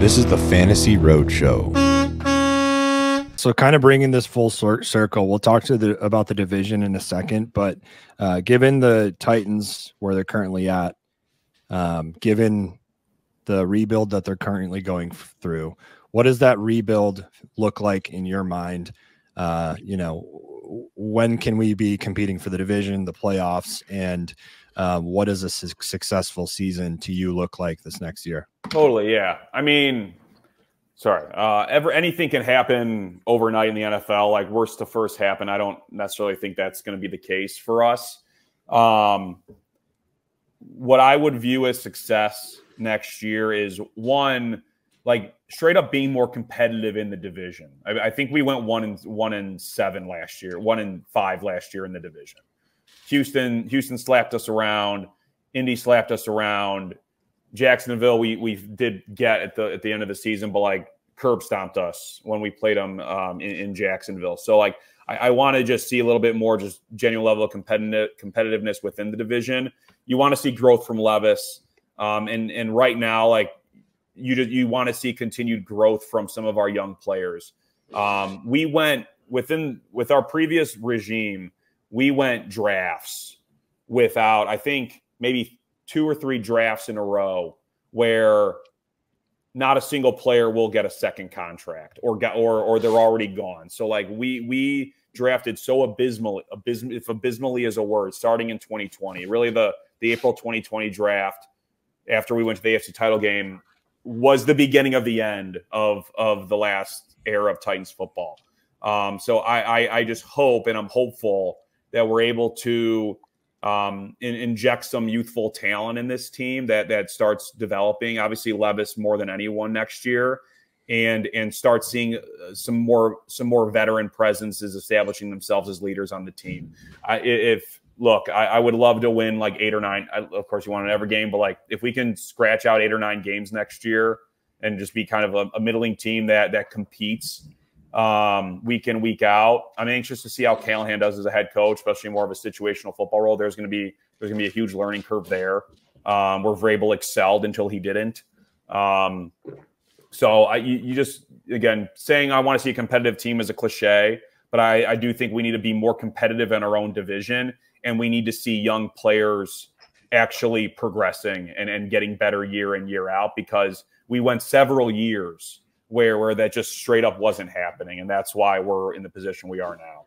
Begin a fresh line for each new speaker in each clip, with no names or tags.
This is the Fantasy Roadshow.
So kind of bringing this full circle, we'll talk about the division in a second, but given the Titans where they're currently at, given the rebuild that they're currently going through, what does that rebuild look like in your mind? When can we be competing for the division, the playoffs, and what does a successful season to you look like this next year?
Totally, yeah. I mean, anything can happen overnight in the NFL. Like worst to first happen. I don't necessarily think that's going to be the case for us. What I would view as success next year is one, like straight up being more competitive in the division. I think we went 1-7 last year, 1-5 last year in the division. Houston slapped us around. Indy slapped us around. Jacksonville, we did get at the end of the season, but like curb stomped us when we played them in Jacksonville. So like I want to just see a little bit more just genuine level of competitiveness within the division. You want to see growth from Levis, and right now like you want to see continued growth from some of our young players. We went with our previous regime, we went drafts without, I think, maybe 2 or 3 drafts in a row where not a single player will get a second contract or they're already gone. So like we drafted so abysmally, if abysmally is a word, starting in 2020. Really the April 2020 draft after we went to the AFC title game was the beginning of the end of the last era of Titans football. So I just hope, and I'm hopeful that we're able to inject some youthful talent in this team that starts developing. Obviously, Levis more than anyone next year, and start seeing some more veteran presences establishing themselves as leaders on the team. I would love to win like 8 or 9. Of course, you want an every game, but like if we can scratch out 8 or 9 games next year and just be kind of a middling team that competes week in, week out. I'm anxious to see how Callahan does as a head coach, especially more of a situational football role. There's going to be a huge learning curve there. Where Vrabel excelled until he didn't. So you just, again, saying I want to see a competitive team is a cliche, but I do think we need to be more competitive in our own division, and we need to see young players actually progressing and getting better year in, year out, because we went several years where that just straight up wasn't happening, and that's why we're in the position we are now.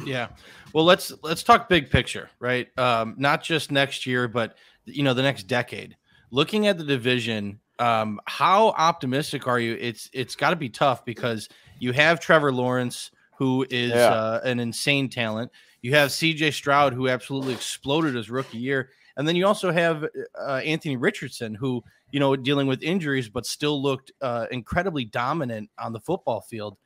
Yeah. Well, let's talk big picture, right? Not just next year, but the next decade. Looking at the division, how optimistic are you? It's got to be tough because you have Trevor Lawrence, who is an insane talent. You have C.J. Stroud, who absolutely exploded his rookie year, and then you also have Anthony Richardson, who dealing with injuries, but still looked incredibly dominant on the football field.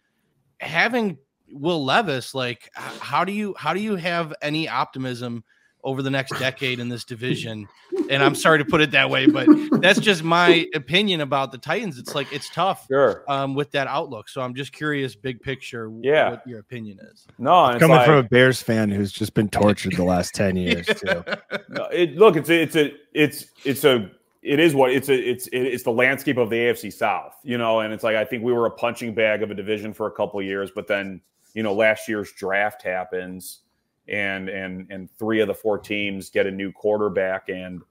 Having Will Levis, like, how do you have any optimism over the next decade in this division? And I'm sorry to put it that way, but that's just my opinion about the Titans. It's like, it's tough with that outlook. So I'm just curious, big picture, what your opinion is.
No, it's
coming from a Bears fan who's just been tortured the last 10 years too.
No, it's the landscape of the AFC South, and it's like, I think we were a punching bag of a division for a couple of years, but then, last year's draft happens and 3 of the 4 teams get a new quarterback, and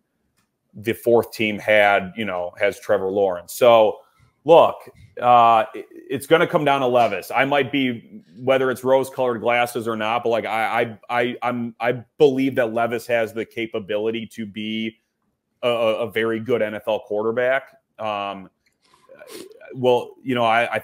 the 4th team has Trevor Lawrence. So look, it's going to come down to Levis. I might be, whether it's rose-colored glasses or not, but like I believe that Levis has the capability to be a very good NFL quarterback. I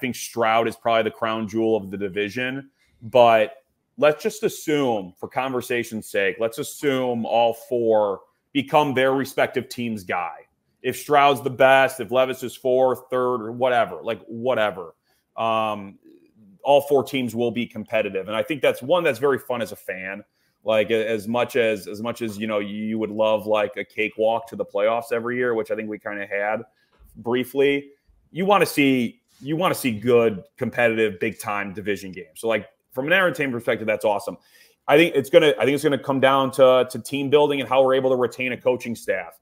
think Stroud is probably the crown jewel of the division, but let's just assume, for conversation's sake, let's assume all 4 become their respective team's guy. If Stroud's the best, if Levis is 4th, 3rd, or whatever, all 4 teams will be competitive. And I think that's one that's very fun as a fan. Like as much as you would love like a cakewalk to the playoffs every year, which I think we kind of had briefly. You want to see good, competitive, big time division games. So like from an entertainment perspective, that's awesome. I think it's gonna come down to team building and how we're able to retain a coaching staff.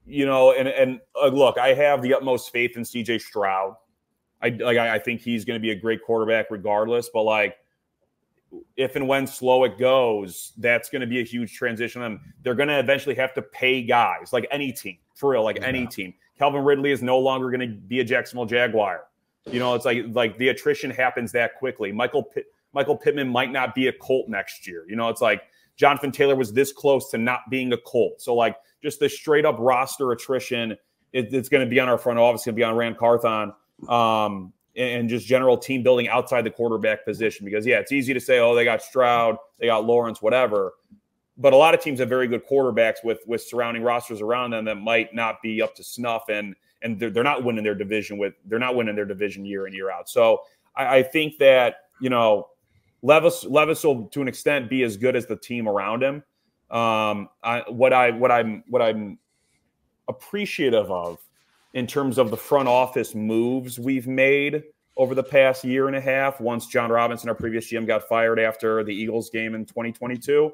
you know, and look, I have the utmost faith in CJ Stroud. I think he's going to be a great quarterback regardless, but like, if and when slow it goes, that's going to be a huge transition. And they're going to eventually have to pay guys, like any team, for real, like any team. Calvin Ridley is no longer going to be a Jacksonville Jaguar. You know, it's like the attrition happens that quickly. Michael Pittman might not be a Colt next year. You know, it's like Jonathan Taylor was this close to not being a Colt. So like just the straight up roster attrition, it's going to be on our front office, going to be on Rand Carthon. And just general team building outside the quarterback position. Because, yeah, it's easy to say, oh, they got Stroud, they got Lawrence, whatever. But a lot of teams have very good quarterbacks with surrounding rosters around them that might not be up to snuff, and they're not winning their division year in, year out. So I think that, you know, Levis will to an extent be as good as the team around him. What I'm appreciative of in terms of the front office moves we've made over the past year and a half, once John Robinson, our previous GM, got fired after the Eagles game in 2022.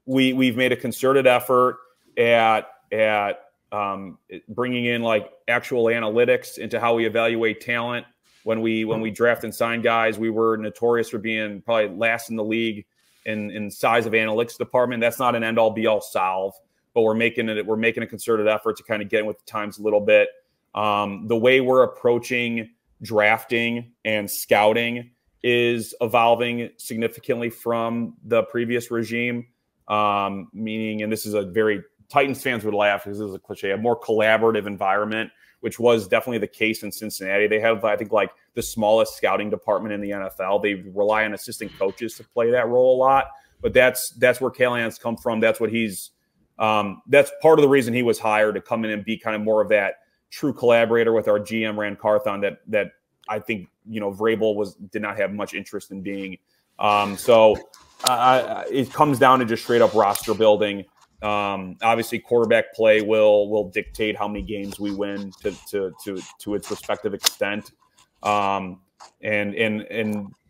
We've made a concerted effort at bringing in like actual analytics into how we evaluate talent. When we draft and sign guys, we were notorious for being probably last in the league in size of analytics department. That's not an end-all be-all solve, but we're making a concerted effort to kind of get in with the times a little bit. The way we're approaching drafting and scouting is evolving significantly from the previous regime, meaning, and this is a very Titans fans would laugh because this is a cliche, a more collaborative environment, which was definitely the case in Cincinnati. They have, I think, like the smallest scouting department in the NFL. They rely on assistant coaches to play that role a lot, but that's where Callahan's come from. That's what he's that's part of the reason he was hired, to come in and be kind of more of that true collaborator with our GM Rand Carthon that I think, you know, Vrabel did not have much interest in being. So it comes down to just straight up roster building. Obviously, quarterback play will dictate how many games we win to its respective extent. And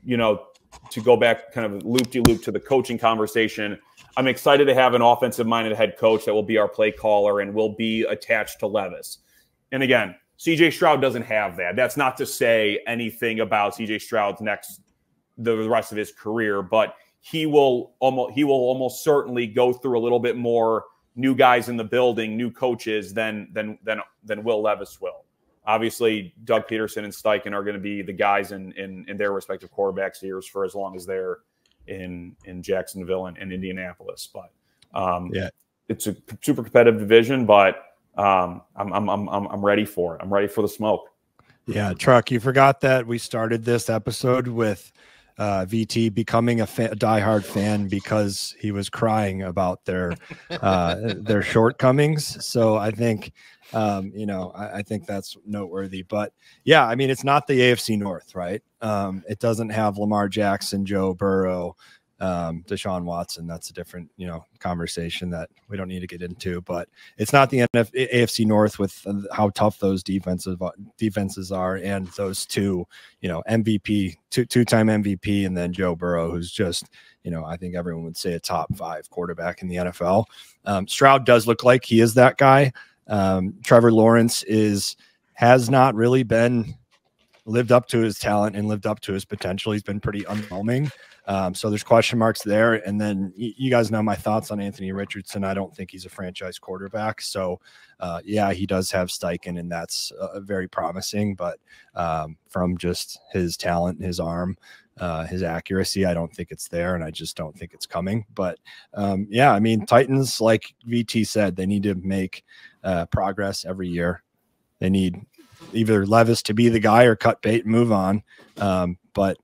you know, to go back kind of loop-de-loop to the coaching conversation, I'm excited to have an offensive-minded head coach that will be our play caller and will be attached to Levis. And again, CJ Stroud doesn't have that. That's not to say anything about CJ Stroud's the rest of his career, but he will almost certainly go through a little bit more new guys in the building, new coaches than Will Levis will. Obviously, Doug Peterson and Steichen are going to be the guys in their respective quarterbacks' ears for as long as they're in Jacksonville and Indianapolis. But yeah, it's a super competitive division, but I'm ready for it. I'm ready for the smoke.
Yeah, Truck, you forgot that we started this episode with VT becoming a diehard fan because he was crying about their shortcomings. So I think, you know, I think that's noteworthy. But yeah, I mean, it's not the AFC North, right? It doesn't have Lamar Jackson, Joe Burrow, Deshaun Watson. That's a different, you know, conversation that we don't need to get into. But it's not the AFC North with how tough those defenses are, and those two, you know, MVP, two-time MVP, and then Joe Burrow, who's just, you know, I think everyone would say a top 5 quarterback in the NFL. Stroud does look like he is that guy. Trevor Lawrence has not really been lived up to his talent and lived up to his potential. He's been pretty underwhelming. So there's question marks there. And then you guys know my thoughts on Anthony Richardson. I don't think he's a franchise quarterback. So yeah, he does have Steichen, and that's very promising. But from just his talent, his arm, his accuracy, I don't think it's there, and I just don't think it's coming. But yeah, I mean, Titans, like VT said, they need to make progress every year. They need either Levis to be the guy or cut bait and move on. But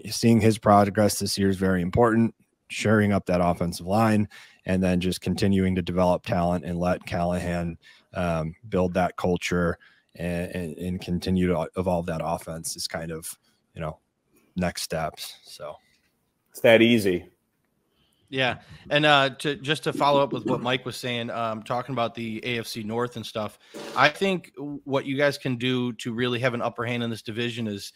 seeing his progress this year is very important, shoring up that offensive line, and then just continuing to develop talent and let Callahan build that culture and continue to evolve that offense is kind of, you know, next steps. So
it's that easy.
Yeah. And just to follow up with what Mike was saying, talking about the AFC North and stuff, I think what you guys can do to really have an upper hand in this division is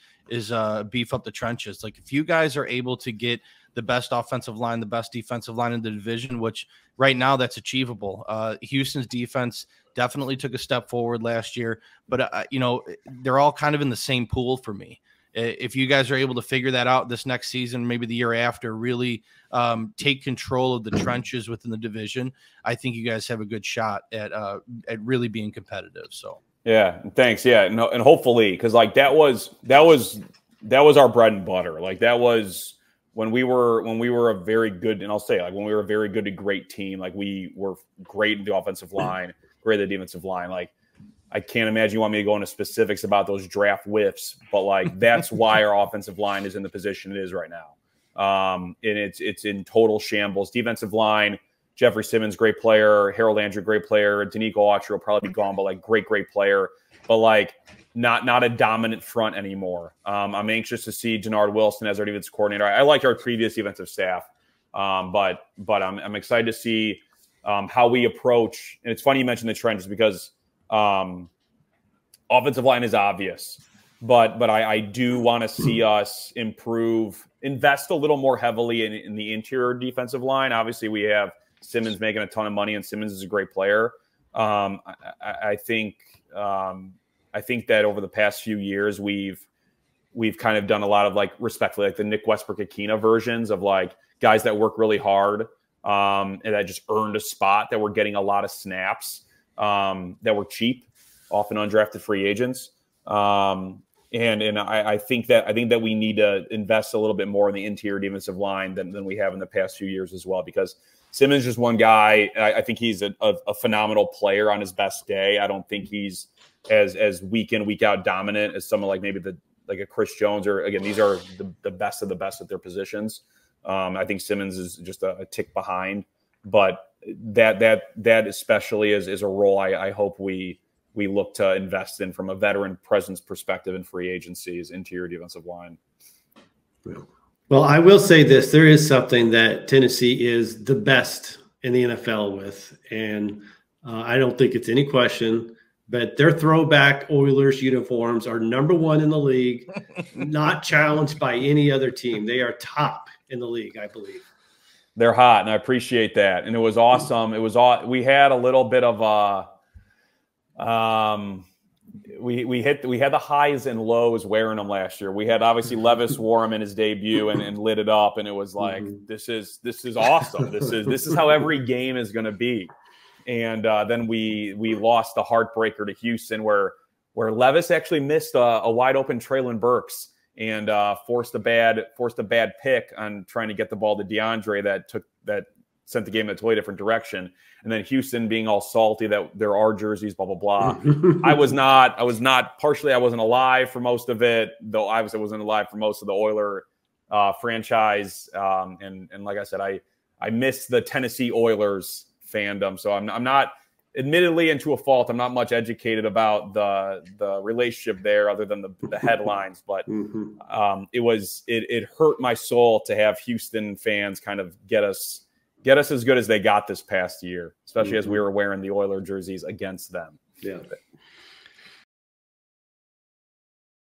beef up the trenches. Like, if you guys are able to get the best offensive line, the best defensive line in the division, which right now that's achievable. Houston's defense definitely took a step forward last year, but you know, they're all kind of in the same pool for me. If you guys are able to figure that out this next season, maybe the year after, really take control of the trenches within the division, I think you guys have a good shot at really being competitive. So
yeah, thanks. Yeah, no, and hopefully, because like that was our bread and butter. Like that was when we were a very good, and I'll say like when we were a very good to great team. Like we were great in the offensive line, great at the defensive line. Like I can't imagine you want me to go into specifics about those draft whiffs, but like that's why our offensive line is in the position it is right now. And it's in total shambles. Defensive line, Jeffrey Simmons, great player. Harold Andrew, great player. Danico Autry will probably be gone, but like great player. But like not a dominant front anymore. I'm anxious to see Jannard Wilson as our defensive coordinator. I liked our previous defensive staff, but I'm excited to see how we approach. And it's funny you mentioned the trenches because offensive line is obvious, but I do want to see us invest a little more heavily in the interior defensive line. Obviously, we have Simmons making a ton of money, and Simmons is a great player. I think that over the past few years, we've kind of done a lot of like respectfully, like the Nick Westbrook-Akina versions of like guys that work really hard and that just earned a spot, that were getting a lot of snaps, that were cheap, often undrafted free agents. And I think that we need to invest a little bit more in the interior defensive line than we have in the past few years as well, because Simmons is just one guy. I think he's a phenomenal player on his best day. I don't think he's as week in, week out dominant as someone like maybe like a Chris Jones, or again, these are the best of the best at their positions. I think Simmons is just a tick behind, but that especially is a role I hope we look to invest in from a veteran presence perspective in free agencies, interior defensive line.
Well, I will say this. There is something that Tennessee is the best in the NFL with, and I don't think it's any question, but their throwback Oilers uniforms are #1 in the league, not challenged by any other team. They are top in the league, I believe.
They're hot, and I appreciate that. And it was awesome. We had a little bit of we had the highs and lows wearing them last year. We had obviously Levis wore them in his debut and lit it up, and it was like this is awesome. This is how every game is going to be. And then we lost the heartbreaker to Houston, where Levis actually missed a wide open Traylon Burks and forced a bad pick on trying to get the ball to DeAndre that sent the game in a totally different direction. And then Houston being all salty that there are jerseys, blah, blah, blah. I wasn't alive for most of it, though obviously I wasn't alive for most of the Oiler franchise. And like I said, I miss the Tennessee Oilers fandom. So I'm not, admittedly, and to a fault, I'm not much educated about the relationship there other than the headlines. But it hurt my soul to have Houston fans kind of get us as good as they got this past year, especially as we were wearing the Oiler jerseys against them.
Yeah.